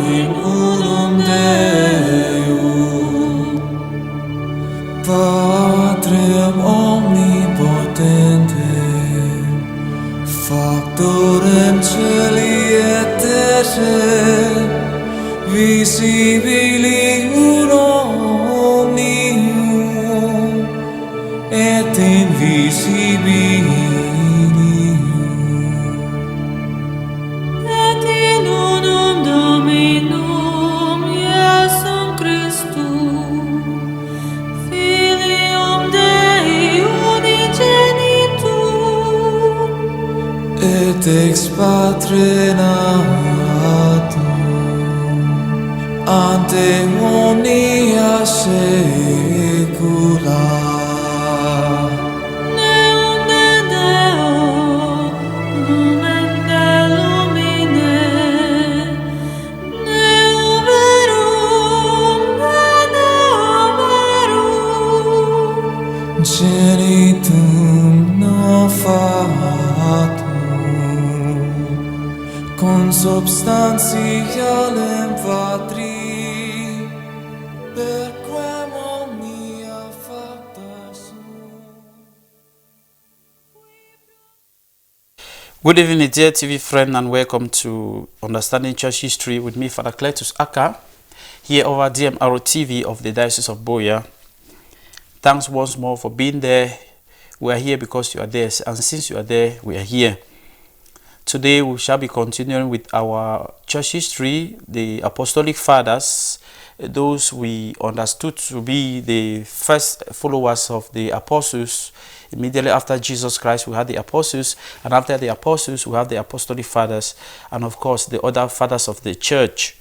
in unum Deum, Patrem omnipotentem, Factorem celi et terrae, visibili omnium, et invisibilium, et in unum Dominum Iesum Christum, Filium Dei unigenitum, et ex Patre natum, ante omnia saecula. Deum de Deo, lumen de lumine, Deo verum de Deo verum, Genitum novatum, consubstantialem Patri, per quem omnia facta sunt. Good evening, dear TV friend, and welcome to Understanding Church History with me, Father Cletus Aka, here over DMRO TV of the Diocese of Boya. Thanks once more for being there. We are here because you are there, and since you are there, we are here. Today we shall be continuing with our church history, the Apostolic Fathers, those we understood to be the first followers of the Apostles. Immediately after Jesus Christ, we had the Apostles, and after the Apostles, we have the Apostolic Fathers, and of course, the other fathers of the church.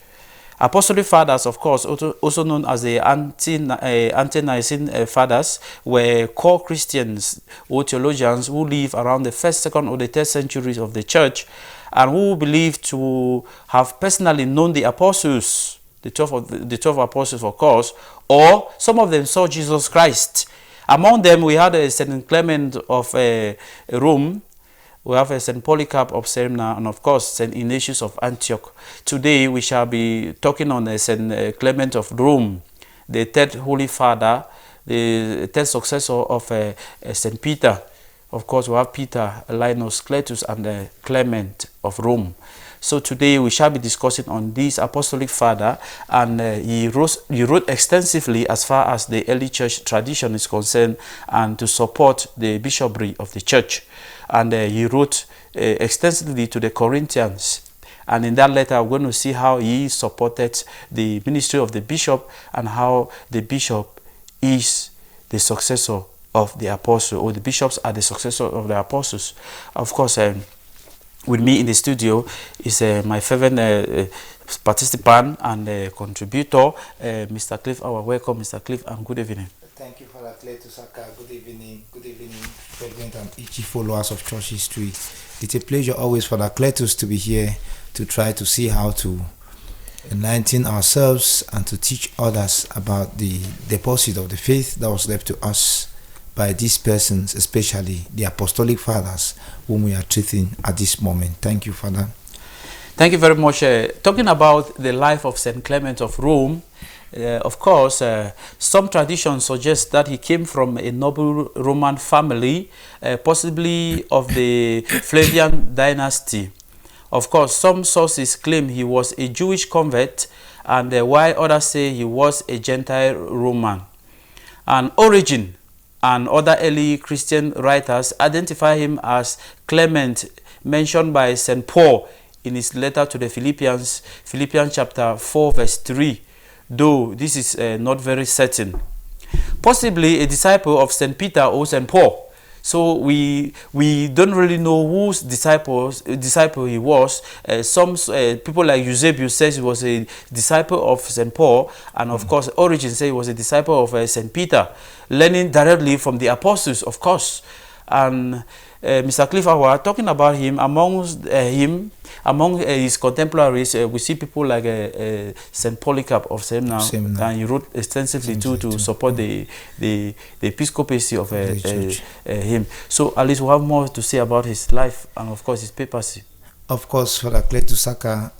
Apostolic Fathers, of course, also known as the Ante-Nicene Fathers, were core Christians or theologians who lived around the 1st, 2nd, or the 3rd centuries of the church, and who believed to have personally known the apostles, the 12 apostles, of course, or some of them saw Jesus Christ. Among them, we had St. Clement of Rome. We have St. Polycarp of Smyrna, and of course St. Ignatius of Antioch. Today we shall be talking on St. Clement of Rome, the third Holy Father, the third successor of St. Peter. Of course, we have Peter, Linus, Cletus, and Clement of Rome. So today we shall be discussing on this Apostolic Father, and he wrote extensively as far as the early church tradition is concerned, and to support the bishopric of the church. And he wrote extensively to the Corinthians. And in that letter, we're going to see how he supported the ministry of the bishop, and how the bishop is the successor of the apostle, or the bishops are the successor of the apostles. Of course, with me in the studio is my favorite participant and contributor, Mr. Cliff. Welcome, Mr. Cliff, and good evening. Thank you, Father Cletus Aka. Good evening, President and each followers of church history. It's a pleasure always, Father Cletus, to be here to try to see how to enlighten ourselves and to teach others about the deposit of the faith that was left to us by these persons, especially the Apostolic Fathers, whom we are treating at this moment. Thank you, Father. Thank you very much. Talking about the life of St. Clement of Rome, of course, some traditions suggest that he came from a noble Roman family, possibly of the Flavian dynasty. Of course, some sources claim he was a Jewish convert, and while others say he was a Gentile Roman. And Origen and other early Christian writers identify him as Clement, mentioned by St. Paul in his letter to the Philippians chapter 4, verse 3. Though this is not very certain. Possibly a disciple of St. Peter or St. Paul. So we don't really know whose disciple he was. Some people like Eusebius says he was a disciple of St. Paul, and of course Origen says he was a disciple of St. Peter, learning directly from the apostles, of course. And Mr. Cliff, we're talking about him. Among his contemporaries, we see people like St. Polycarp of Smyrna, and he wrote extensively too to support the episcopacy of him. So at least we have more to say about his life and of course his papacy. Of course, Father Cletus Aka,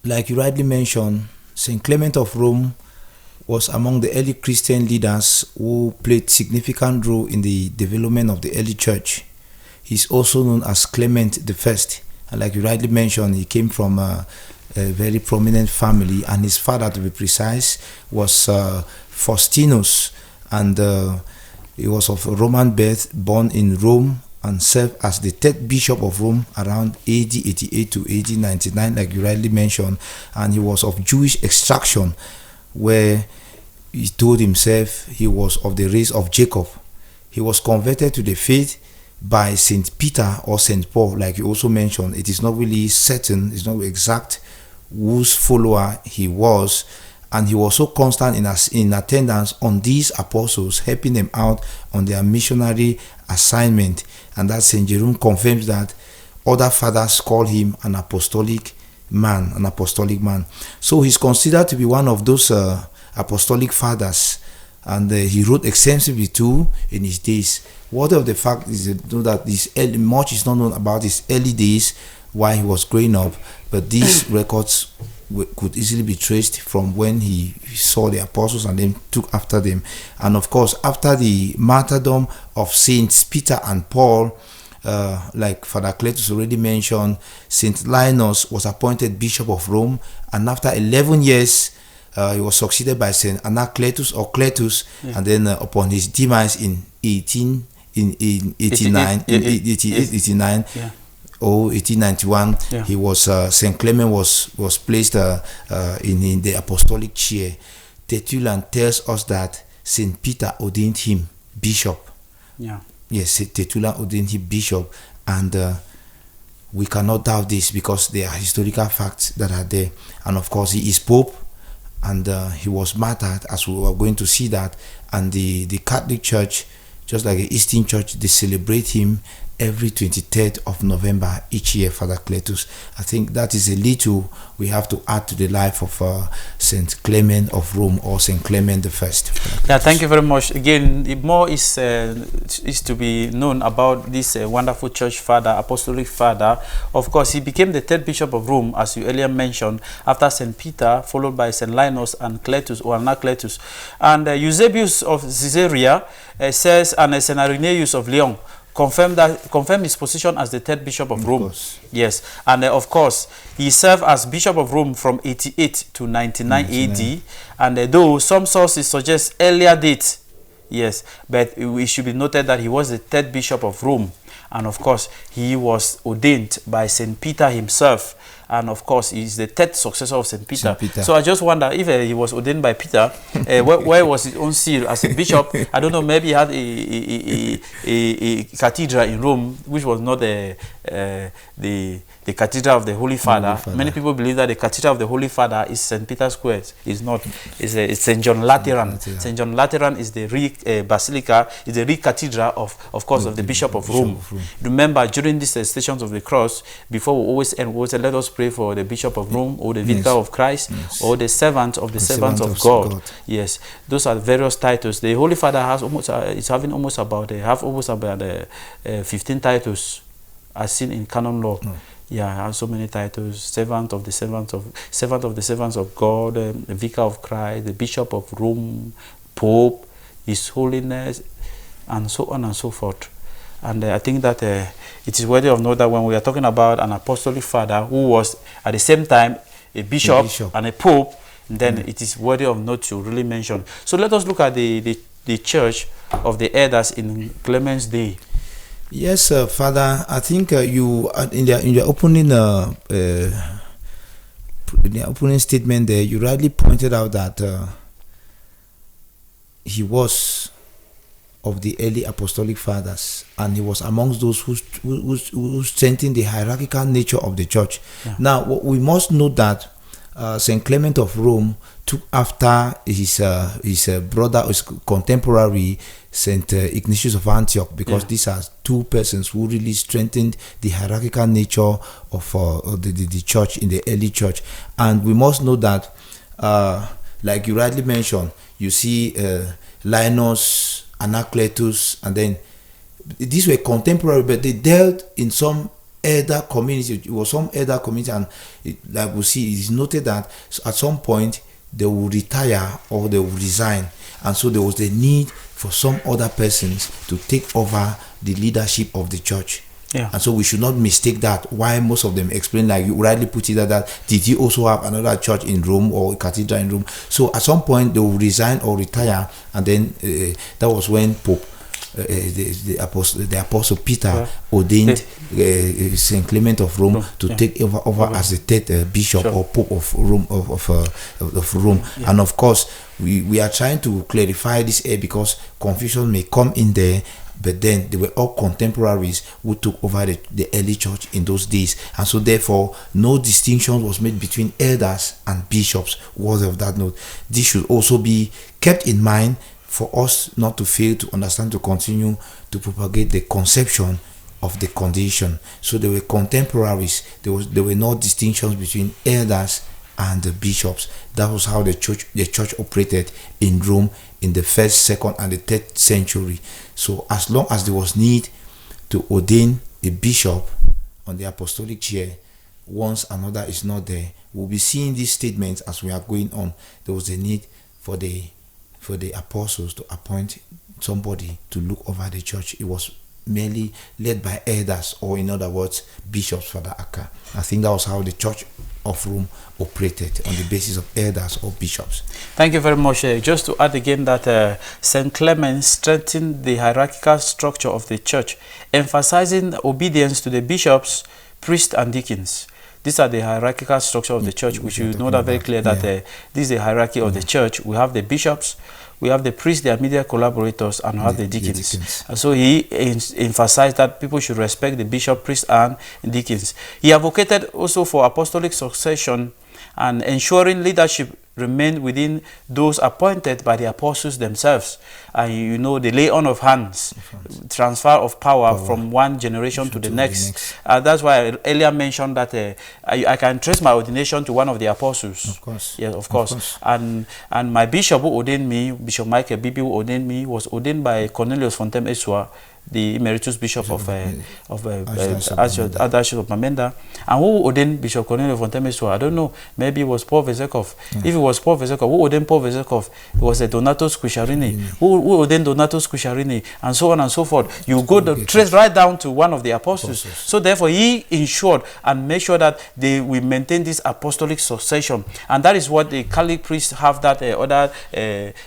like you rightly mentioned, Saint Clement of Rome was among the early Christian leaders who played significant role in the development of the early church. He's also known as Clement the First, and like you rightly mentioned, he came from a very prominent family, and his father, to be precise, was Faustinus, and he was of Roman birth, born in Rome, and served as the third bishop of Rome around AD 88 to AD 99, like you rightly mentioned, and he was of Jewish extraction, where he told himself he was of the race of Jacob. He was converted to the faith by Saint Peter or Saint Paul, like you also mentioned. It is not really certain, it's not exact whose follower he was, and he was so constant in attendance on these apostles, helping them out on their missionary assignment. And that Saint Jerome confirms that other fathers call him an apostolic man. So he's considered to be one of those apostolic fathers, and he wrote extensively too in his days. What of the fact is that much is not known about his early days while he was growing up, but these records could easily be traced from when he saw the apostles and then took after them. And of course, after the martyrdom of Saints Peter and Paul, like Father Cletus already mentioned, Saint Linus was appointed Bishop of Rome, and after 11 years he was succeeded by Saint Anacletus or Cletus, and then upon his demise in 1889 or 1891, he was Saint Clement was placed in the apostolic chair. Tertullian tells us that Saint Peter ordained him bishop. Yes, Tertullian ordained him bishop, and we cannot doubt this because there are historical facts that are there. And of course, he is Pope, and he was martyred, as we are going to see that. And the Catholic Church, just like the Eastern Church, they celebrate him every 23rd of November each year, Father Cletus. I think that is a little we have to add to the life of Saint Clement of Rome, or Saint Clement the First. Yeah, thank you very much. Again, more is to be known about this wonderful church father, apostolic father. Of course, he became the third bishop of Rome, as you earlier mentioned, after Saint Peter, followed by Saint Linus and Cletus, or Anacletus. And Eusebius of Caesarea says, and Saint Irenaeus of Lyon confirm his position as the third bishop of Rome. Yes, and of course he served as bishop of Rome from 88 to 99 AD, and though some sources suggest earlier date, yes, but it should be noted that he was the third bishop of Rome, and of course he was ordained by Saint Peter himself. And of course, he's the third successor of Saint Peter. So I just wonder if he was ordained by Peter, where was his own seal as a bishop? I don't know, maybe he had a cathedral in Rome, which was not the cathedral of the Holy Father. Many people believe that the cathedral of the Holy Father is St. Peter's Square. It's not. It's St. John Lateran. St. John Lateran is the basilica, is the cathedral of course, of the Bishop of Rome. Remember, during these Stations of the Cross, before we always end, we say, let us pray for the Bishop of Rome, or the Vicar of Christ, or the servant of the servants of God. Yes, those are various titles. The Holy Father has almost is having almost about 15 titles, as seen in canon law. Yeah, has so many titles: servant of the servants of God, the Vicar of Christ, the Bishop of Rome, Pope, His Holiness, and so on and so forth. And I think that it is worthy of note that when we are talking about an apostolic father who was at the same time a bishop and a pope, then it is worthy of note to really mention. So let us look at the church of the elders in Clement's day. Yes, Father. I think you in the opening statement there, you rightly pointed out that he was of the early apostolic fathers, and he was amongst those who strengthened the hierarchical nature of the church. Now, we must note that Saint Clement of Rome took after his brother, his contemporary, Saint Ignatius of Antioch, because these are two persons who really strengthened the hierarchical nature of the church in the early church. And we must know that, like you rightly mentioned, you see Linus, Anacletus, and then these were contemporary, but they dealt in some elder community. It was some elder community, and like we see, it is noted that at some point they will retire or they will resign, and so there was the need for some other persons to take over the leadership of the church. Yeah. And so we should not mistake that. Why most of them explain, like you rightly put it, that did he also have another church in Rome or a cathedral in Rome? So at some point they will resign or retire, and then that was when Pope the apostle Peter ordained Saint Clement of Rome to take over as the third bishop or Pope of Rome of Rome. And of course we are trying to clarify this here because confusion may come in there. But then they were all contemporaries who took over the early church in those days. And so therefore, no distinction was made between elders and bishops. Worthy of that note. This should also be kept in mind for us not to fail to understand, to continue to propagate the conception of the condition. So they were contemporaries. There were no distinctions between elders and the bishops. That was how the church operated in Rome in the 1st, 2nd, and the 3rd century. So as long as there was need to ordain a bishop on the apostolic chair, once another is not there, we'll be seeing these statements as we are going on. There was a need for the apostles to appoint somebody to look over the church. It was merely led by elders, or in other words, bishops, Father Aka. I think that was how the Church of Rome operated, on the basis of elders or bishops. Thank you very much. Just to add again that St. Clement strengthened the hierarchical structure of the church, emphasizing obedience to the bishops, priests, and deacons. These are the hierarchical structure of the church, which you know that very clear that this is the hierarchy of the church. We have the bishops, we have the priests, their immediate collaborators, and we have the deacons. And so he emphasized that people should respect the bishop, priests, and deacons. He advocated also for apostolic succession and ensuring leadership remained within those appointed by the apostles themselves. And you know, the lay on of hands, transfer of power from one generation to the next. That's why I earlier mentioned that I can trace my ordination to one of the apostles. Of course. Yes, of course. And my bishop who ordained me, Bishop Michael Bibi, who ordained me, was ordained by Cornelius Fontem Eswa, the emeritus bishop of Archdiocese of Bamenda. And who ordained Bishop Cornelius Fontem Eswa? I don't know. Maybe it was Paul Vezekov. If it was Paul Vezekov, who ordained Paul Vezekov? It was a Donatus Quisharini. Who ordained Donatus Quisharini? And so on and so forth. You go trace right down to one of the apostles. So therefore, he ensured and made sure that we maintain this apostolic succession. And that is what the Catholic priests have that other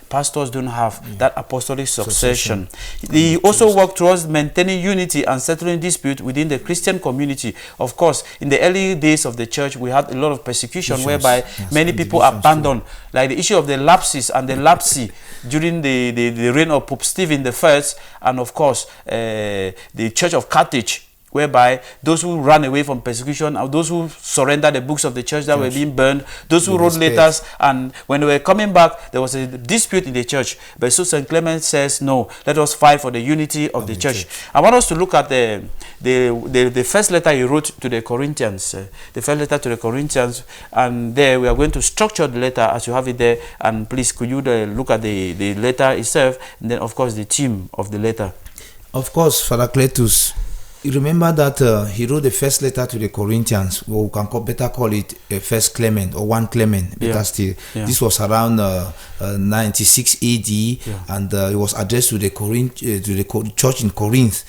pastors don't have, that apostolic succession. He also worked towards maintaining unity and settling dispute within the Christian community. Of course, in the early days of the church, we had a lot of persecution whereby many people abandoned, like the issue of the lapses and the lapsy during the reign of Pope Stephen I, and of course, the Church of Carthage, whereby those who ran away from persecution, or those who surrendered the books of the church that were being burned, those who wrote letters, and when they were coming back, there was a dispute in the church. But so St. Clement says, no, let us fight for the unity of the church. I want us to look at the first letter he wrote to the Corinthians, the first letter to the Corinthians, and there we are going to structure the letter as you have it there. And please, could you look at the letter itself, and then of course the theme of the letter. Of course, Father Cletus, you remember that he wrote the first letter to the Corinthians, or we can better call it First Clement, or 1 Clement, better still. This was around 96 AD, and it was addressed to the church in Corinth.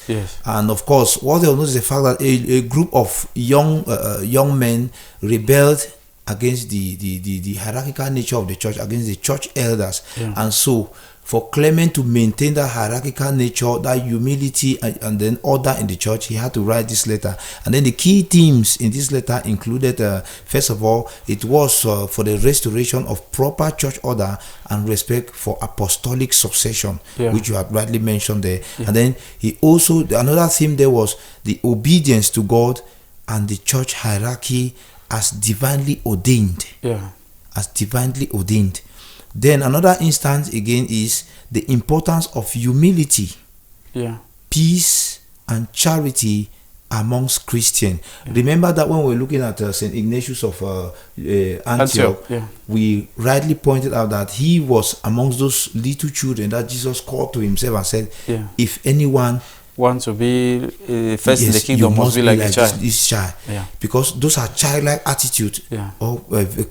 And of course, what they will notice is the fact that a group of young men rebelled against the hierarchical nature of the church, against the church elders, and so for Clement to maintain that hierarchical nature, that humility, and then order in the church, he had to write this letter. And then the key themes in this letter included, first of all, it was for the restoration of proper church order and respect for apostolic succession, which you had rightly mentioned there. And then he also, another theme there was the obedience to God and the church hierarchy as divinely ordained. As divinely ordained. Then another instance again is the importance of humility, peace, and charity amongst Christians. Remember that when we're looking at St. Ignatius of Antioch, we rightly pointed out that he was amongst those little children that Jesus called to himself and said, if anyone Want to be first in the Yes, kingdom you must be like a child. this child. Yeah. Because those are childlike attitude Yeah. or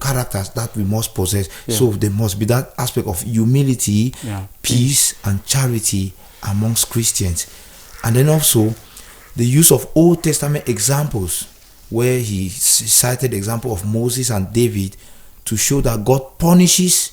characters that we must possess. Yeah. So there must be that aspect of humility, Yeah. peace, and charity amongst Christians. And then also the use of Old Testament examples, where he cited the example of Moses and David to show that God punishes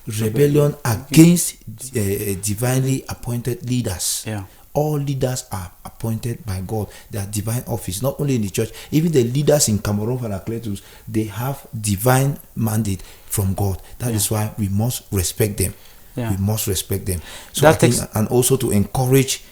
rebellion against divinely appointed leaders. Yeah. All leaders are appointed by God. They are divine office, not only in the church. Even the leaders in Cameroon and Cletus, they have divine mandate from God. That is why we must respect them. Yeah. We must respect them. So That I think, takes- and also to encourage,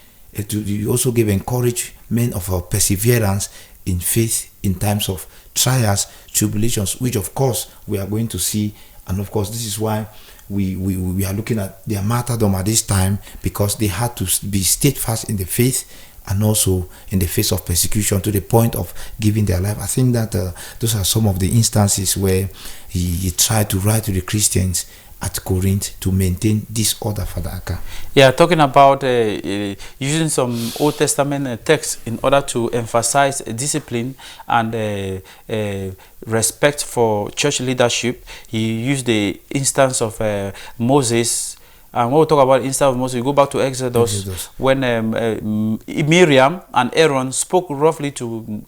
you also give encouragement of our perseverance in faith in times of trials, tribulations, which of course we are going to see. And of course, this is why we are looking at their martyrdom at this time, because they had to be steadfast in the faith and also in the face of persecution to the point of giving their life. I think that those are some of the instances where he tried to write to the Christians at Corinth to maintain this order, Father Aka. Yeah, talking about using some Old Testament texts in order to emphasize discipline and respect for church leadership. He used the instance of Moses. And when we talk about instance of Moses, we go back to Exodus. When Miriam and Aaron spoke roughly to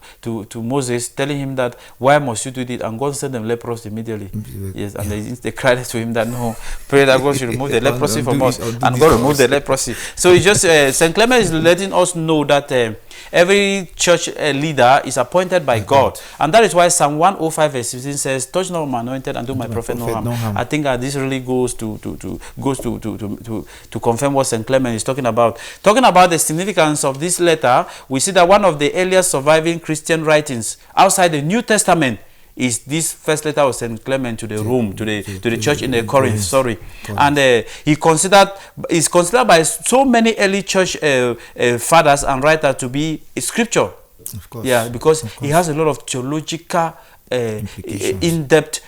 Moses, telling him that, why must you do this? And God sent them leprosy immediately. Yes, and they cried to him that, no, pray that God should remove the leprosy from us. And God removed the leprosy. So it's just, St. Clement is letting us know that every church leader is appointed by God. And that is why Psalm 105 verse 15 says, touch not my anointed and do my prophet no harm. I think this really goes to confirm what St. Clement is talking about. Talking about the significance of this letter, we see that one of the earliest surviving Christian writings outside the New Testament is this first letter of St. Clement to the Rome, to the church in the Corinth, sorry. And is considered by so many early church fathers and writers to be a scripture. Of course. Yeah, because he has a lot of theological in-depth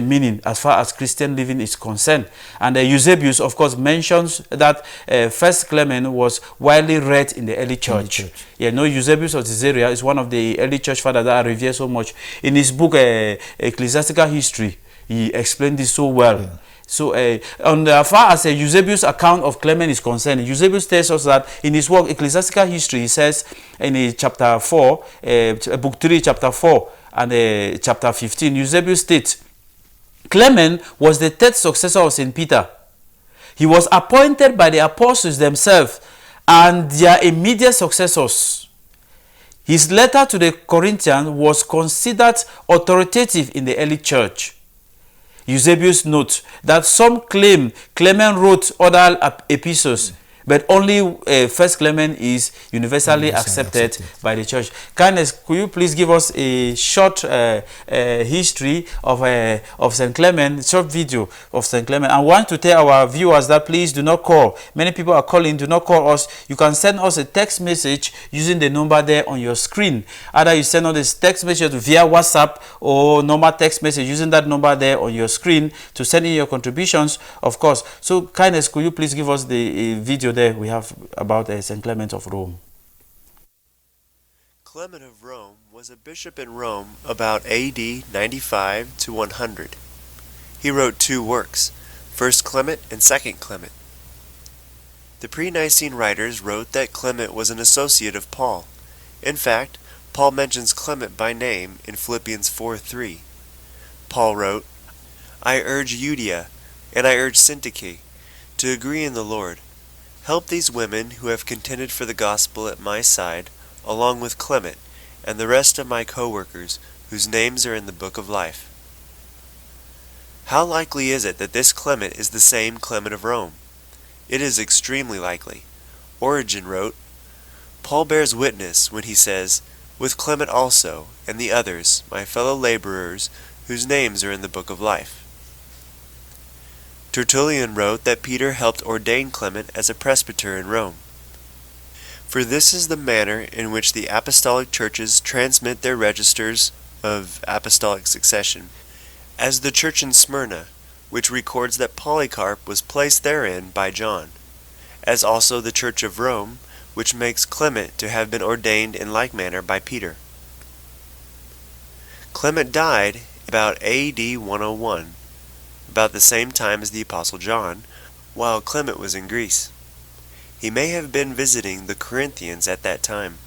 meaning as far as Christian living is concerned. And Eusebius, of course, mentions that First Clement was widely read in the early church. Yeah, no, Eusebius of Caesarea is one of the early church fathers that I revere so much. In his book, Ecclesiastical History, he explained this so well. Yeah. So, as far as Eusebius' account of Clement is concerned, Eusebius tells us that in his work, Ecclesiastical History, he says in chapter 4, book 3, chapter 4, and chapter 15, Eusebius states, Clement was the third successor of St. Peter. He was appointed by the apostles themselves and their immediate successors. His letter to the Corinthians was considered authoritative in the early church. Eusebius notes that some claim Clement wrote other epistles, but only First Clement is universally accepted by the church. Kindness, could you please give us a short history of St. Clement, short video of St. Clement? I want to tell our viewers that please do not call. Many people are calling, do not call us. You can send us a text message using the number there on your screen. Either you send us this text message via WhatsApp or normal text message using that number there on your screen to send in your contributions, of course. So, Kindness, could you please give us the video there we have about St. Clement of Rome? Clement of Rome was a bishop in Rome about AD 95 to 100. He wrote two works, First Clement and Second Clement. The pre-Nicene writers wrote that Clement was an associate of Paul. In fact, Paul mentions Clement by name in Philippians 4:3. Paul wrote, I urge Euodia and I urge Syntyche to agree in the Lord. Help these women who have contended for the gospel at my side, along with Clement and the rest of my co-workers whose names are in the book of life. How likely is it that this Clement is the same Clement of Rome? It is extremely likely. Origen wrote, Paul bears witness when he says, with Clement also, and the others, my fellow laborers, whose names are in the book of life. Tertullian wrote that Peter helped ordain Clement as a presbyter in Rome. For this is the manner in which the apostolic churches transmit their registers of apostolic succession, as the church in Smyrna, which records that Polycarp was placed therein by John, as also the church of Rome, which makes Clement to have been ordained in like manner by Peter. Clement died about AD 101, about the same time as the Apostle John, while Clement was in Greece. He may have been visiting the Corinthians at that time.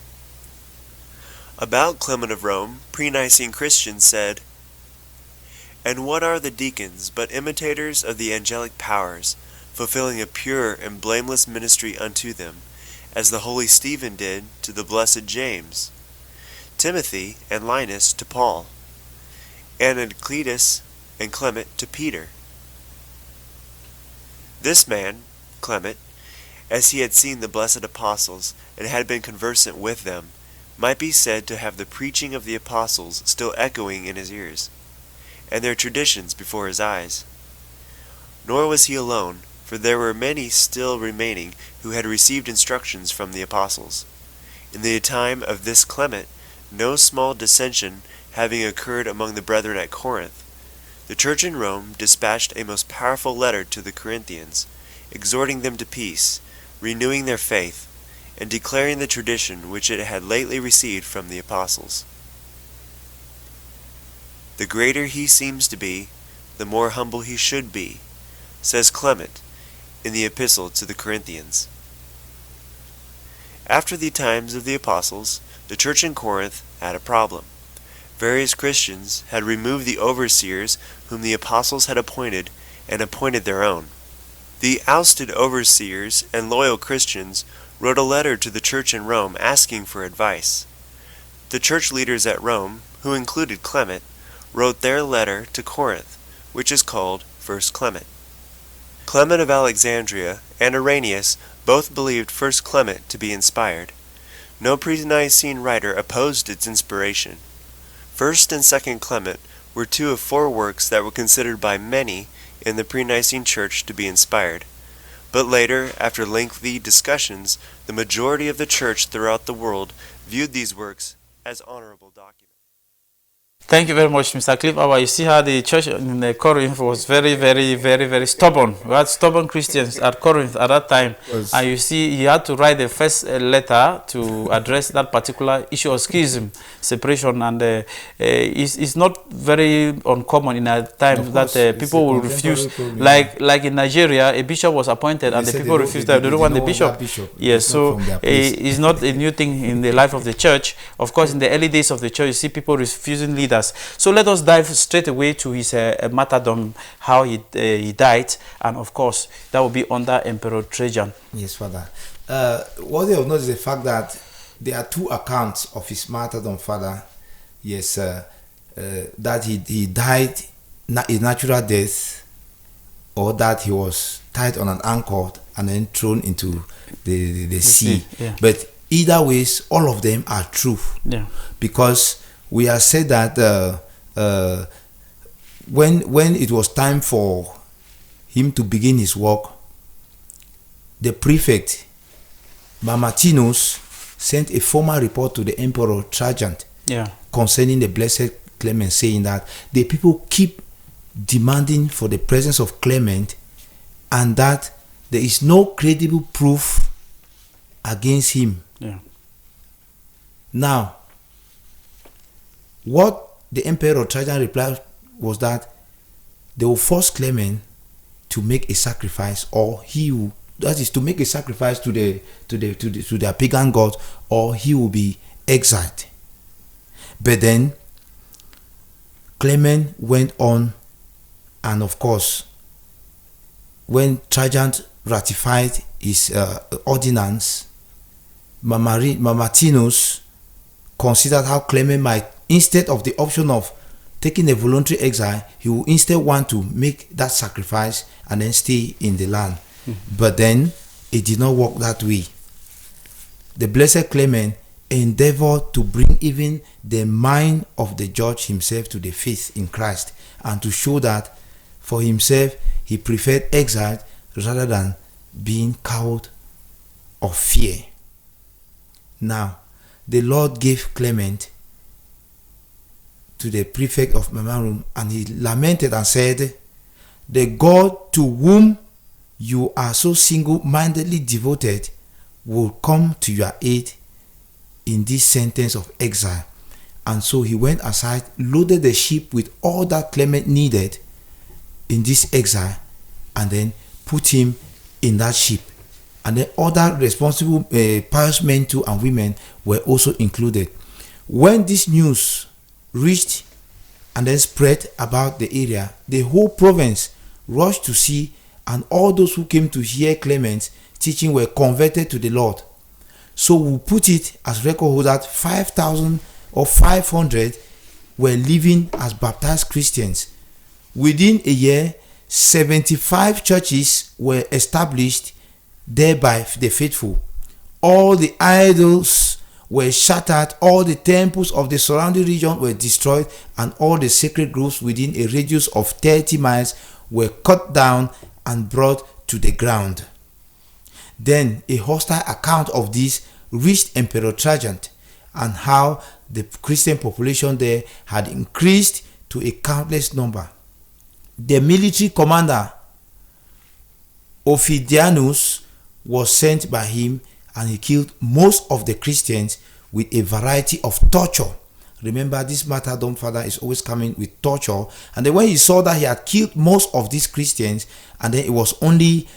About Clement of Rome, pre-Nicene Christians said, "And what are the deacons but imitators of the angelic powers, fulfilling a pure and blameless ministry unto them, as the holy Stephen did to the blessed James, Timothy and Linus to Paul, and Cletus and Clement to Peter." This man, Clement, as he had seen the blessed apostles and had been conversant with them, might be said to have the preaching of the apostles still echoing in his ears, and their traditions before his eyes. Nor was he alone, for there were many still remaining who had received instructions from the apostles. In the time of this Clement, no small dissension having occurred among the brethren at Corinth, the church in Rome dispatched a most powerful letter to the Corinthians, exhorting them to peace, renewing their faith, and declaring the tradition which it had lately received from the apostles. "The greater he seems to be, the more humble he should be," says Clement in the epistle to the Corinthians. After the times of the apostles, the church in Corinth had a problem. Various Christians had removed the overseers whom the apostles had appointed and appointed their own. The ousted overseers and loyal Christians wrote a letter to the church in Rome asking for advice. The church leaders at Rome, who included Clement, wrote their letter to Corinth, which is called 1 Clement. Clement of Alexandria and Irenaeus both believed 1 Clement to be inspired. No pre-Nicene writer opposed its inspiration. 1 and 2 Clement were two of four works that were considered by many in the pre-Nicene church to be inspired. But later, after lengthy discussions, the majority of the church throughout the world viewed these works as honorable documents. Thank you very much, Mr. Cliff. You see how the church in Corinth was very stubborn. We had stubborn Christians at Corinth at that time. And you see, he had to write the first letter to address that particular issue of schism, separation. And it's not very uncommon in a time that people will refuse. Like in Nigeria, a bishop was appointed and the people refused that. They don't want the bishop. Yes, so it's not a new thing in the life of the church. Of course, in the early days of the church, you see people refusing leaders. So let us dive straight away to his martyrdom, how he died, and of course that will be under Emperor Trajan. Yes, Father. What they have noticed is the fact that there are two accounts of his martyrdom, Father. Yes, that he died a natural death, or that he was tied on an anchor and then thrown into the sea. Yeah. But either ways, all of them are true. Yeah. Because we have said that when it was time for him to begin his work, the prefect Mamertinus sent a formal report to the Emperor Trajan concerning the blessed Clement, saying that the people keep demanding for the presence of Clement and that there is no credible proof against him. Yeah. Now, what the Emperor Trajan replied was that they will force Clement to make a sacrifice, or he will, that is to make a sacrifice to their pagan god, or he will be exiled. But then Clement went on, and of course, when Trajan ratified his ordinance, Mamertinus considered how Clement might, instead of the option of taking a voluntary exile, he will instead want to make that sacrifice and then stay in the land. But then it did not work that way. The blessed Clement endeavored to bring even the mind of the judge himself to the faith in Christ, and to show that for himself he preferred exile rather than being cowed of fear. Now, the Lord gave Clement to the prefect of Mamertinus, and he lamented and said, "The God to whom you are so single-mindedly devoted will come to your aid in this sentence of exile. And so he went aside, loaded the ship with all that Clement needed in this exile, and then put him in that ship. And then other responsible pious men too and women were also included. When this news reached and then spread about the area, the whole province rushed to see, and all those who came to hear Clement's teaching were converted to the Lord. So we put it as record hold that 5,000 or 500 were living as baptized Christians. Within a year, 75 churches were established there by the faithful. All the idols were shattered, all the temples of the surrounding region were destroyed, and all the sacred groves within a radius of 30 miles were cut down and brought to the ground. Then a hostile account of this reached Emperor Trajan, and how the Christian population there had increased to a countless number. The military commander Ophidianus was sent by him, and he killed most of the Christians with a variety of torture. Remember, this martyrdom father is always coming with torture. And then when he saw that he had killed most of these Christians, and then it was only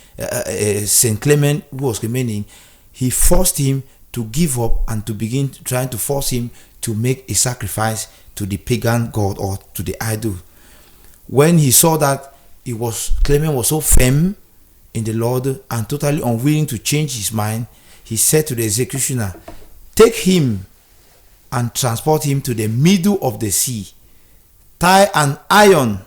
Saint Clement who was remaining, he forced him to give up and to begin trying to force him to make a sacrifice to the pagan god or to the idol. When he saw that Clement was so firm in the Lord and totally unwilling to change his mind, he said to the executioner, "Take him and transport him to the middle of the sea. Tie an iron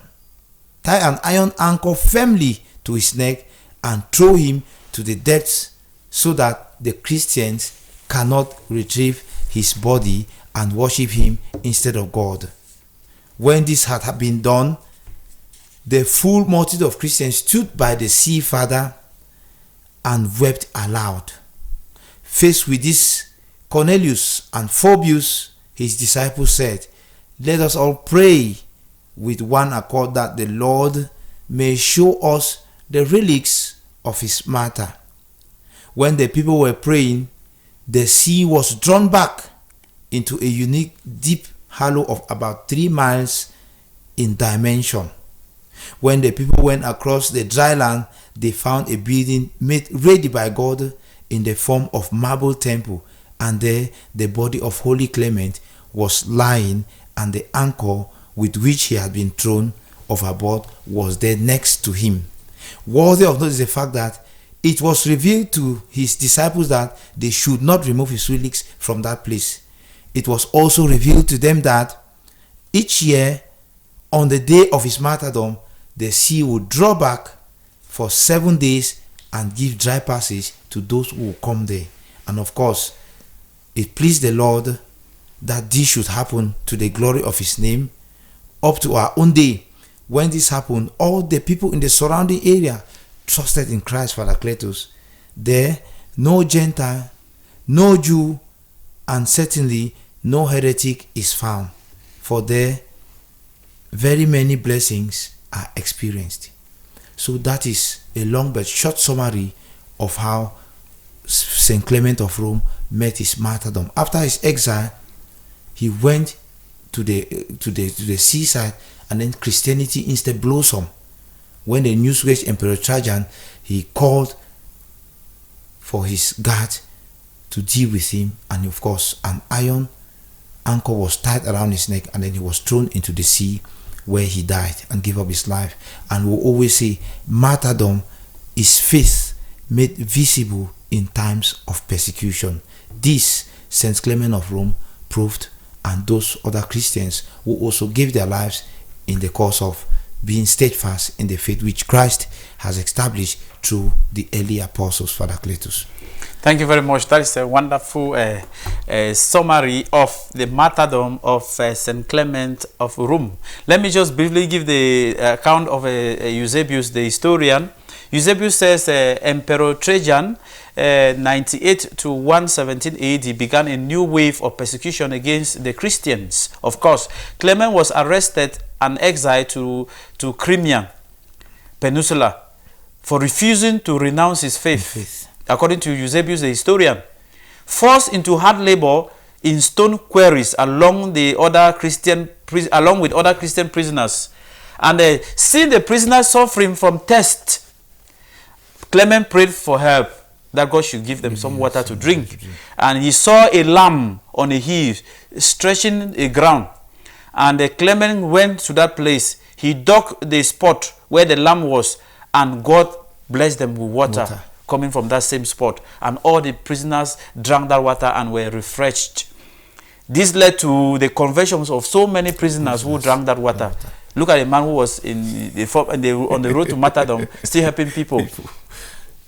anchor firmly to his neck and throw him to the depths, so that the Christians cannot retrieve his body and worship him instead of God." When this had been done, the full multitude of Christians stood by the sea father and wept aloud. Faced with this, Cornelius and Phoebus, his disciples, said, "Let us all pray with one accord that the Lord may show us the relics of his martyr." When the people were praying, the sea was drawn back into a unique deep hollow of about 3 miles in dimension. When the people went across the dry land, they found a building made ready by God in the form of marble temple, and there the body of Holy Clement was lying, and the anchor with which he had been thrown overboard was there next to him. Worthy of note is the fact that it was revealed to his disciples that they should not remove his relics from that place. It was also revealed to them that each year, on the day of his martyrdom, the sea would draw back for 7 days and give dry passage to those who will come there. And of course, it pleased the Lord that this should happen to the glory of his name. Up to our own day, when this happened, all the people in the surrounding area trusted in Christ, Father Cletus. There, no Gentile, no Jew, and certainly no heretic is found, for there very many blessings are experienced. So that is a long but short summary of how Saint Clement of Rome met his martyrdom. After his exile, he went to the seaside, and then Christianity instead blossomed. When the news reached Emperor Trajan, he called for his guard to deal with him, and of course an iron anchor was tied around his neck, and then he was thrown into the sea, where he died and gave up his life. And we'll always say martyrdom is faith made visible in times of persecution. This Saint Clement of Rome proved, and those other Christians who also gave their lives in the course of being steadfast in the faith which Christ has established through the early apostles, Father Cletus. Thank you very much. That is a wonderful summary of the martyrdom of St. Clement of Rome. Let me just briefly give the account of Eusebius, the historian. Eusebius says Emperor Trajan, 98 to 117 AD, began a new wave of persecution against the Christians. Of course, Clement was arrested and exiled to Crimean Peninsula for refusing to renounce his faith. according to Eusebius the historian, forced into hard labor in stone quarries along with other Christian prisoners, and seeing the prisoners suffering from thirst, Clement prayed for help, that God should give them some water to drink. And he saw a lamb on a hill stretching the ground, and Clement went to that place. He dug the spot where the lamb was, and God blessed them with water coming from that same spot, and all the prisoners drank that water and were refreshed. This led to the conversions of so many prisoners who drank that water. Look at a man who was on the road to martyrdom, still helping people.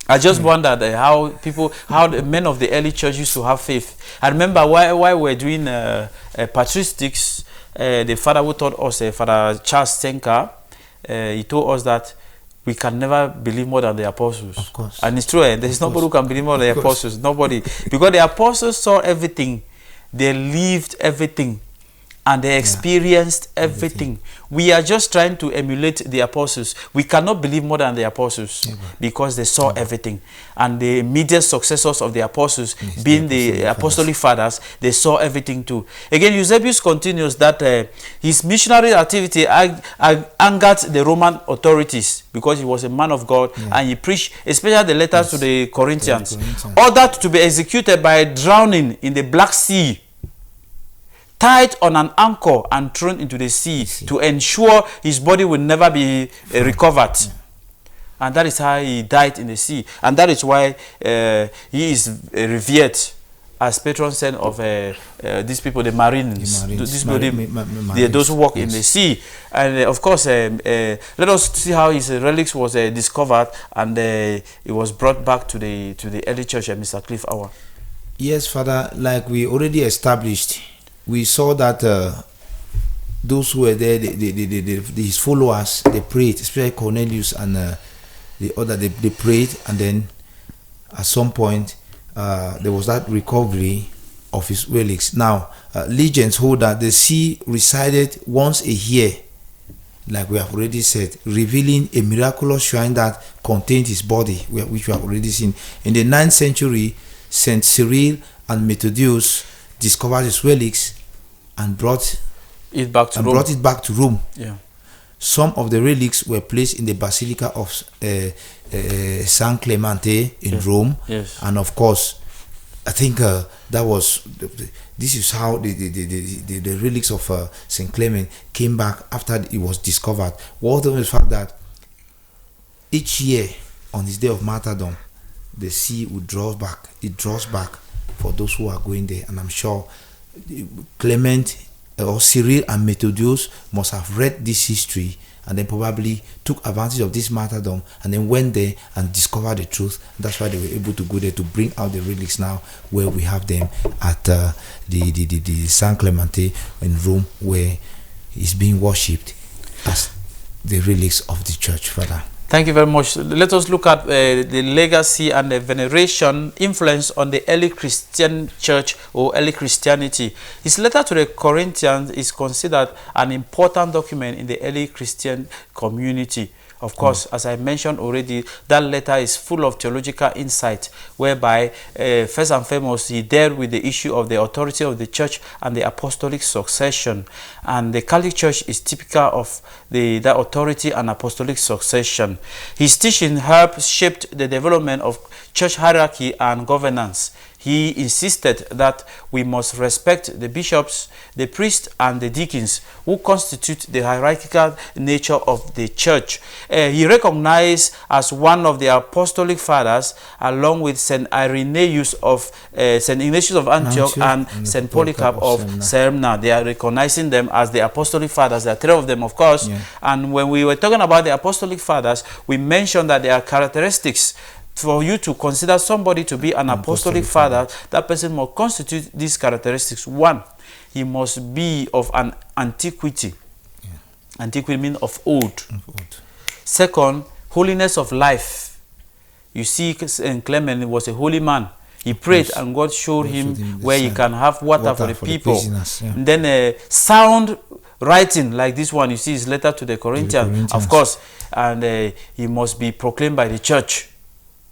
I just wondered how the men of the early church used to have faith. I remember while we were doing patristics, the father who taught us, Father Charles Senka, he told us that we can never believe more than the apostles. Of course. And it's true, there is nobody who can believe more than the apostles. Nobody. Because the apostles saw everything, they lived everything, and they experienced everything. We are just trying to emulate the apostles. We cannot believe more than the apostles because they saw everything. And the immediate successors of the apostles, being the apostolic fathers, they saw everything too. Again, Eusebius continues that his missionary activity angered the Roman authorities because he was a man of God, and he preached, especially the letters to the Corinthians, ordered to be executed by drowning in the Black Sea, tied on an anchor and thrown into the sea to ensure his body will never be recovered. And that is how he died in the sea. And that is why he is revered as patron saint of these people, the marines. Those who walk in the sea. And of course, let us see how his relics was discovered, and it was brought back to the early church at Mr. Cliff Hour. Yes, Father, like we already established, we saw that those who were there, his followers, they prayed, especially Cornelius and the other, they prayed, and then at some point there was that recovery of his relics. Now, legends hold that the sea resided once a year, like we have already said, revealing a miraculous shrine that contained his body, which we have already seen. In the 9th century, Saint Cyril and Methodius discovered his relics and brought it back to Rome. Yeah. Some of the relics were placed in the Basilica of San Clemente in Rome. Yes. And of course, I think this is how the relics of Saint Clement came back after it was discovered. What of the fact that each year on his day of martyrdom, the sea would draw back. It draws back for those who are going there, and I'm sure Clement or Cyril and Methodius must have read this history and then probably took advantage of this martyrdom and then went there and discovered the truth. That's why they were able to go there to bring out the relics now, where we have them at the San Clemente in Rome, where it's being worshipped as the relics of the church, Father. Thank you very much. Let us look at the legacy and the veneration influence on the early Christian church or early Christianity. His letter to the Corinthians is considered an important document in the early Christian community. Of course, as I mentioned already, that letter is full of theological insight, whereby first and foremost he dealt with the issue of the authority of the church and the apostolic succession. And the Catholic Church is typical of that authority and apostolic succession. His teaching helped shape the development of church hierarchy and governance. He insisted that we must respect the bishops, the priests, and the deacons, who constitute the hierarchical nature of the church. He recognized as one of the apostolic fathers, along with Saint Irenaeus of Saint Ignatius of Antioch and Saint Polycarp of Smyrna. They are recognizing them as the apostolic fathers. There are 3 of them, of course. Yeah. And when we were talking about the apostolic fathers, we mentioned that there are characteristics. For you to consider somebody to be an apostolic father, that person must constitute these characteristics. 1, he must be of an antiquity. Yeah. Antiquity means of old. 2nd, holiness of life. You see, Saint Clement was a holy man. He prayed, and God showed him where he can have water for the people. And then sound writing, like this one, you see his letter to the Corinthians. Of course, and he must be proclaimed by the church.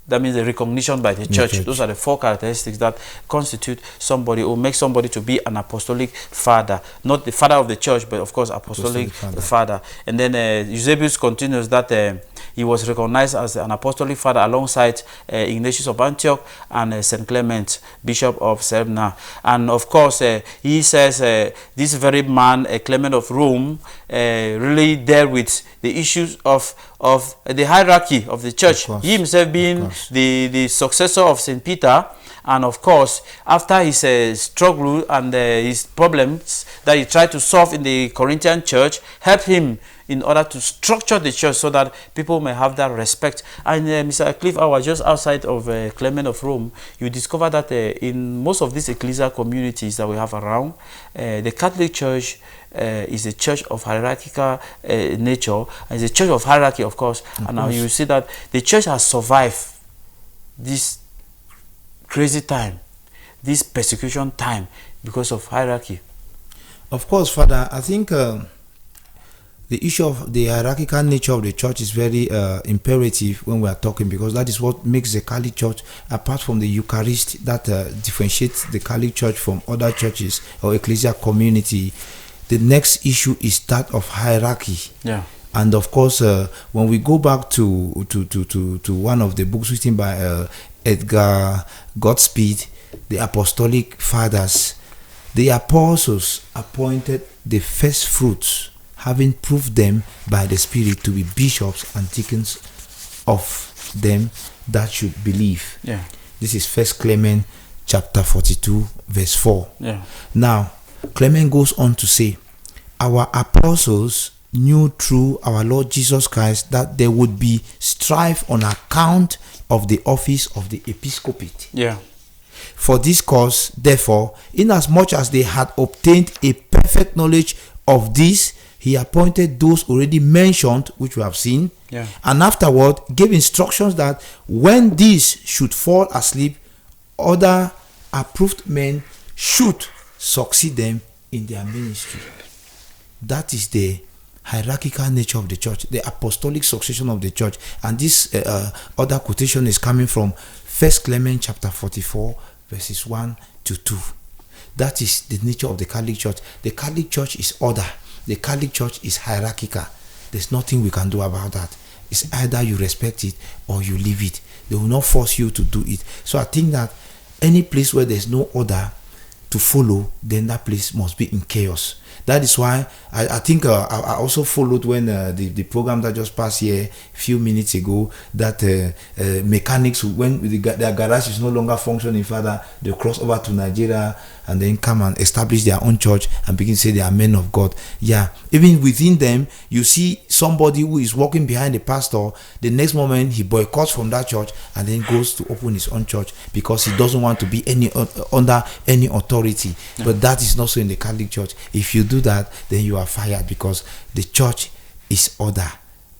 That means the recognition by the church. church. Those are the 4 characteristics that constitute somebody or make somebody to be an apostolic father. Not the father of the church, but of course apostolic father. And then Eusebius continues that he was recognized as an apostolic father alongside Ignatius of Antioch and St. Clement, Bishop of Smyrna. And of course, he says this very man, Clement of Rome, really dealt with the issues of the hierarchy of the church. He himself being the successor of St. Peter, and of course, after his struggle and his problems that he tried to solve in the Corinthian church, helped him in order to structure the church so that people may have that respect. And Mr. Cliff, I was just outside of Clement of Rome. You discover that in most of these ecclesial communities that we have around, the Catholic Church is a church of hierarchical nature, and it's a church of hierarchy, of course. And now you see that the church has survived this crazy time, this persecution time, because of hierarchy. Of course, Father, I think the issue of the hierarchical nature of the church is very imperative when we are talking, because that is what makes the Catholic Church, apart from the Eucharist that differentiates the Catholic Church from other churches or ecclesial community. The next issue is that of hierarchy. Yeah. And of course, when we go back to one of the books written by Edgar Godspeed, the Apostolic Fathers, the apostles appointed the first fruits, having proved them by the Spirit to be bishops and deacons of them that should believe. Yeah. This is 1 Clement chapter 42, verse 4. Yeah. Now, Clement goes on to say, our apostles knew through our Lord Jesus Christ that there would be strife on account of the office of the episcopate. Yeah. For this cause, therefore, inasmuch as they had obtained a perfect knowledge of this, he appointed those already mentioned, which we have seen, and afterward gave instructions that when these should fall asleep, other approved men should succeed them in their ministry. That is the hierarchical nature of the church, the apostolic succession of the church. And this other quotation is coming from 1 Clement chapter 44, verses 1 to 2. That is the nature of the Catholic Church. The Catholic Church is order. The Catholic Church is hierarchical. There's nothing we can do about that. It's either you respect it or you leave it. They will not force you to do it. So I think that any place where there's no order to follow, then that place must be in chaos. That is why I think I also followed when the program that just passed here a few minutes ago, that mechanics, when their garage is no longer functioning further, they cross over to Nigeria and then come and establish their own church and begin to say they are men of God. Yeah, even within them, you see somebody who is walking behind the pastor, the next moment he boycotts from that church and then goes to open his own church because he doesn't want to be under any authority. Yeah. But that is not so in the Catholic Church. If you do that, then you are fired, because the church is order,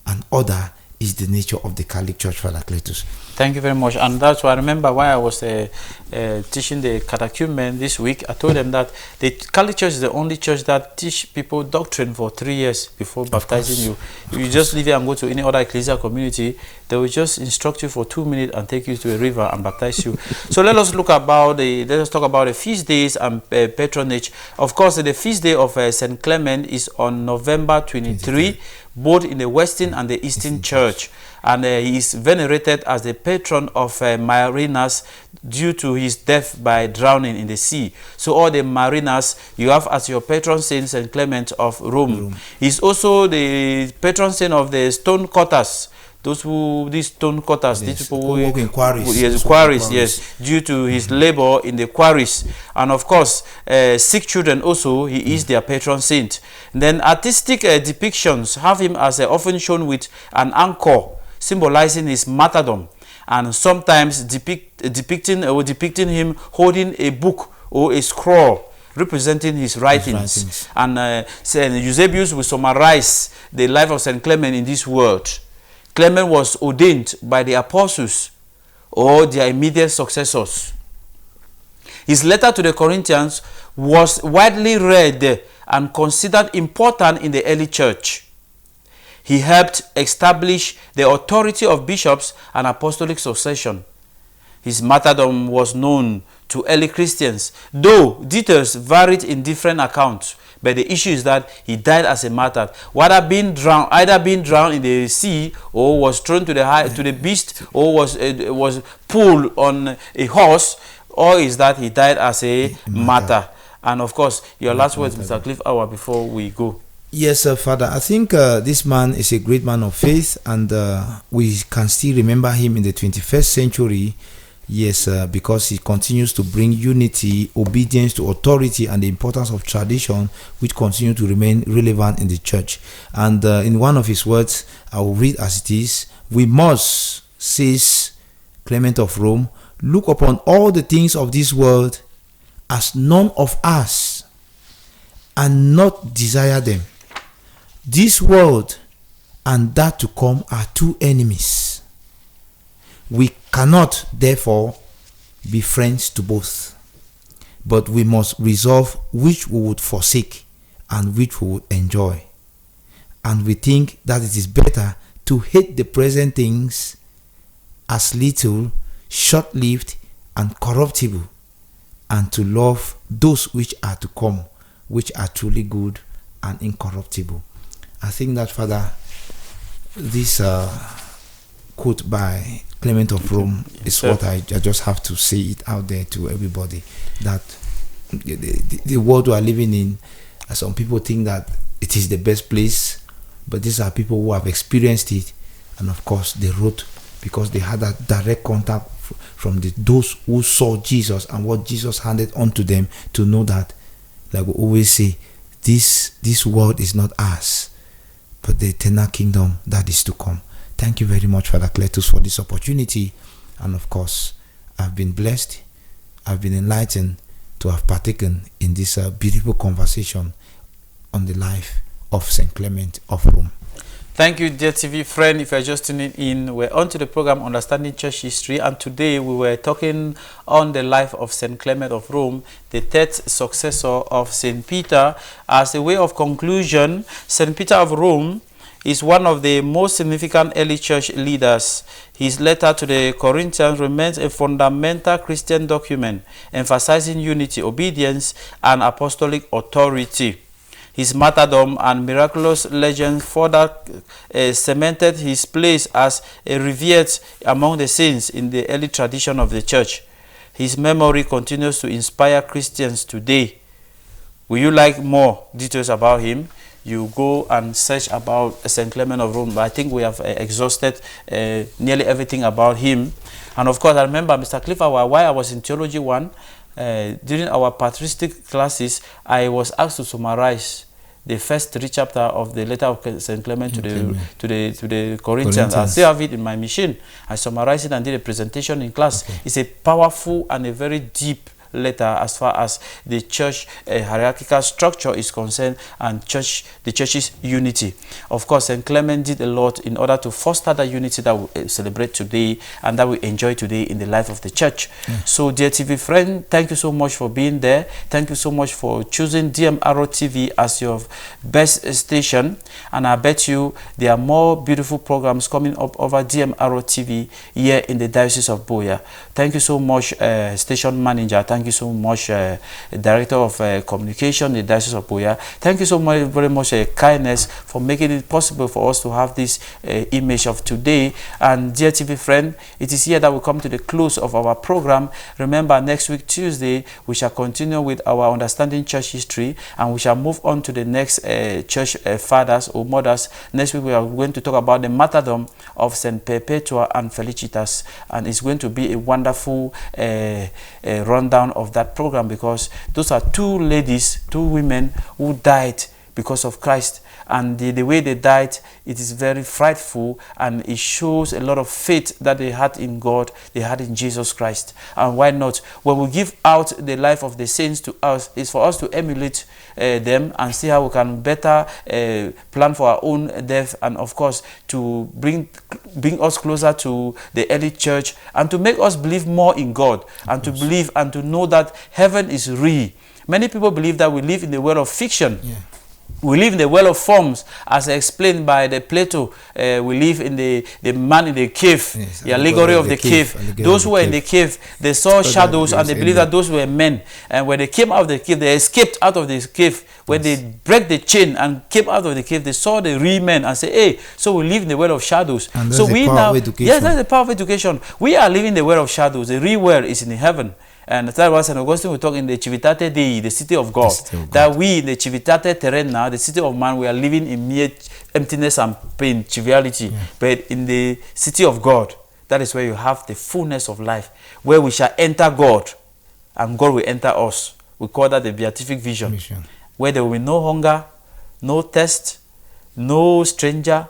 and order is the nature of the Catholic Church, Father Cletus. Thank you very much. And that's why I remember why I was teaching the catechumen this week. I told them that the Catholic Church is the only church that teach people doctrine for 3 years before baptizing you. You just leave here and go to any other ecclesial community, they will just instruct you for 2 minutes and take you to a river and baptize you. So let us talk about the feast days and patronage. Of course, the feast day of St. Clement is on November 23, both in the Western and the Eastern Church. And he is venerated as the patron of mariners due to his death by drowning in the sea. So all the mariners you have as your patron saint, St. Clement of Rome. He's also the patron saint of the stone cutters. These stone cutters, these people who work in quarries. Yes, quarries, yes, due to his labor in the quarries. And of course, sick children also, he is their patron saint. And then artistic depictions have him as often shown with an anchor, symbolizing his martyrdom, and sometimes depicting him holding a book or a scroll representing his writings. And St. Eusebius will summarize the life of St. Clement in this word. Clement was ordained by the apostles or their immediate successors. His letter to the Corinthians was widely read and considered important in the early church. He helped establish the authority of bishops and apostolic succession. His martyrdom was known to early Christians, though details varied in different accounts. But the issue is that he died as a martyr, either being drowned in the sea, or was thrown to the beast, or was pulled on a horse, or is that he died as a martyr. And of course, your last words, Mr. Cliff Hour, before we go. Yes, Father. I think this man is a great man of faith, and we can still remember him in the 21st century. Yes, because he continues to bring unity, obedience to authority, and the importance of tradition, which continue to remain relevant in the church. And in one of his words, I will read as it is: "We must," says Clement of Rome, "look upon all the things of this world as none of us, and not desire them. This world and that to come are two enemies. We cannot, therefore, be friends to both, but we must resolve which we would forsake and which we would enjoy. And we think that it is better to hate the present things as little, short-lived, and corruptible, and to love those which are to come, which are truly good and incorruptible." I think that, Father, this quote by Clement of Rome is what I just have to say it out there to everybody, that the world we are living in, some people think that it is the best place, but these are people who have experienced it, and of course they wrote because they had that direct contact from those who saw Jesus and what Jesus handed on to them, to know that, like we always say, this world is not ours, but the eternal kingdom that is to come. Thank you very much, Father Cletus, for this opportunity. And of course, I've been blessed, I've been enlightened to have partaken in this beautiful conversation on the life of St. Clement of Rome. Thank you, dear TV friend. If you're just tuning in, we're on to the program Understanding Church History, and today we were talking on the life of St. Clement of Rome, the third successor of St. Peter. As a way of conclusion, St. Peter of Rome is one of the most significant early church leaders. His letter to the Corinthians remains a fundamental Christian document, emphasizing unity, obedience, and apostolic authority. His martyrdom and miraculous legend further cemented his place as a revered among the saints in the early tradition of the church. His memory continues to inspire Christians today. Would you like more details about him? You go and search about St. Clement of Rome. But I think we have exhausted nearly everything about him. And of course, I remember, Mr. Clifford, while I was in Theology 1, during our patristic classes, I was asked to summarize the first 3 chapters of the letter of St. Clement to the Corinthians. I still have it in my machine. I summarized it and did a presentation in class. Okay. It's a powerful and a very deep letter as far as the church hierarchical structure is concerned, and the church's unity. Of course, St. Clement did a lot in order to foster that unity that we celebrate today and that we enjoy today in the life of the church. So, dear TV friend, thank you so much for being there. Thank you so much for choosing DMRO TV as your best station, and I bet you there are more beautiful programs coming up over DMRO TV here in the Diocese of Boya. Thank you so much, station manager. Thank you so much, Director of Communication, the Diocese of Boya. Thank you so much, very much, kindness, for making it possible for us to have this image of today. And dear TV friend, it is here that we come to the close of our program. Remember, next week, Tuesday, we shall continue with our Understanding Church History, and we shall move on to the next church fathers or mothers. Next week, we are going to talk about the martyrdom of St. Perpetua and Felicitas, and it's going to be a wonderful rundown of that program, because those are 2 ladies, 2 women who died because of Christ, and the way they died, it is very frightful, and it shows a lot of faith that they had in God, they had in Jesus Christ. And why not? When we give out the life of the saints to us, it's for us to emulate them and see how we can better plan for our own death, and of course to bring us closer to the early church, and to make us believe more in God, and to believe and to know that heaven is real. Many people believe that we live in the world of fiction. We live in the world of forms, as explained by the Plato. We live in the man in the cave, Yes, the allegory of the cave. allegory Those of who the were in the cave, they saw shadows, and they believed that those were men. And when they came out of the cave, they escaped out of the cave. When they break the chain and came out of the cave, they saw the real men and say, "Hey, so we live in the world of shadows." And that's So the we power now, of education. yes, that's the power of education. We are living the world of shadows. The real world is in heaven. And that was St. Augustine will talk in the Civitate Dei, the city of God. City of God. That we in the Civitate Terrena, the city of man, we are living in mere emptiness and pain, triviality. But in the city of God, that is where you have the fullness of life, where we shall enter God, and God will enter us. We call that the beatific vision. Mission. Where there will be no hunger, no thirst, no stranger,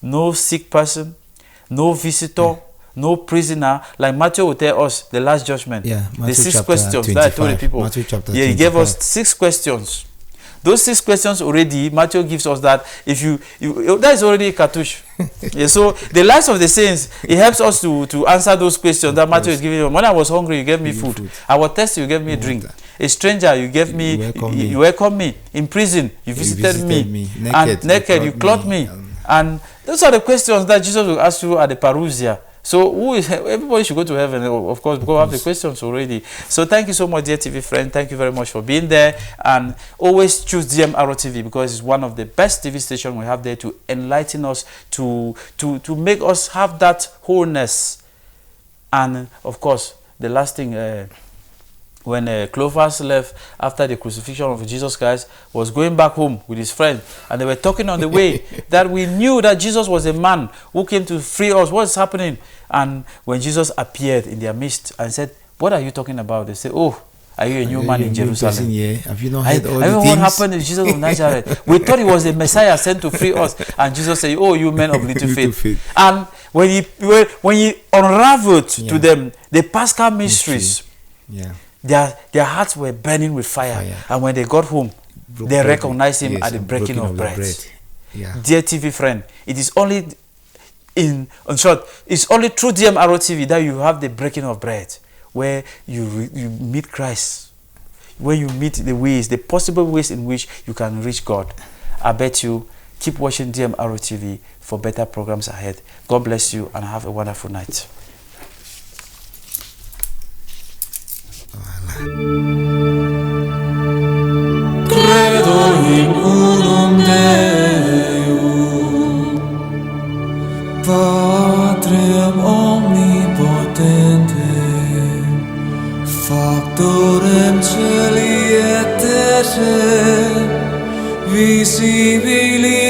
no sick person, no visitor, no prisoner. Like Matthew will tell us, the last judgment. Yeah, the Matthew 6 chapter questions that I told the 25. people. Matthew chapter Yeah, he gave us 25. 6 questions. Those 6 questions already, Matthew gives us that if you that is already cartouche. Yeah, so the lives of the saints, it helps us to answer those questions that Matthew is giving. When I was hungry, you gave me food. I was thirsty, you gave me drink. A stranger, you gave me, you welcomed me. In prison, you visited me. And naked, you clothed me. And those are the questions that Jesus will ask you at the parousia. So everybody should go to heaven, of course, because we have the questions already. So thank you so much, dear TV friend. Thank you very much for being there. And always choose DMRO TV, because it's one of the best TV stations we have there to enlighten us, to make us have that wholeness. And of course, the last thing, when Clopas left after the crucifixion of Jesus Christ, was going back home with his friend, and they were talking on the way that we knew that Jesus was a man who came to free us. What's happening? And when Jesus appeared in their midst and said, "What are you talking about?" They said, "Oh, are you a new man in Jerusalem? Have you not heard all the what things? happened to Jesus of Nazareth? We thought he was the Messiah sent to free us." And Jesus said, "Oh, you men of little faith." And when he unraveled to them the Paschal mysteries, their hearts were burning with fire. And when they got home, they recognized him at the breaking of bread. Dear TV friend, it is only in short, it's only through DMRO TV that you have the breaking of bread, where you meet Christ, where you meet the ways, the possible ways in which you can reach God. I bet you keep watching DMRO TV for better programs ahead. God bless you and have a wonderful night. Credo in unum Deum, Patrem omnipotentem, Factorem celi et terrae, visibili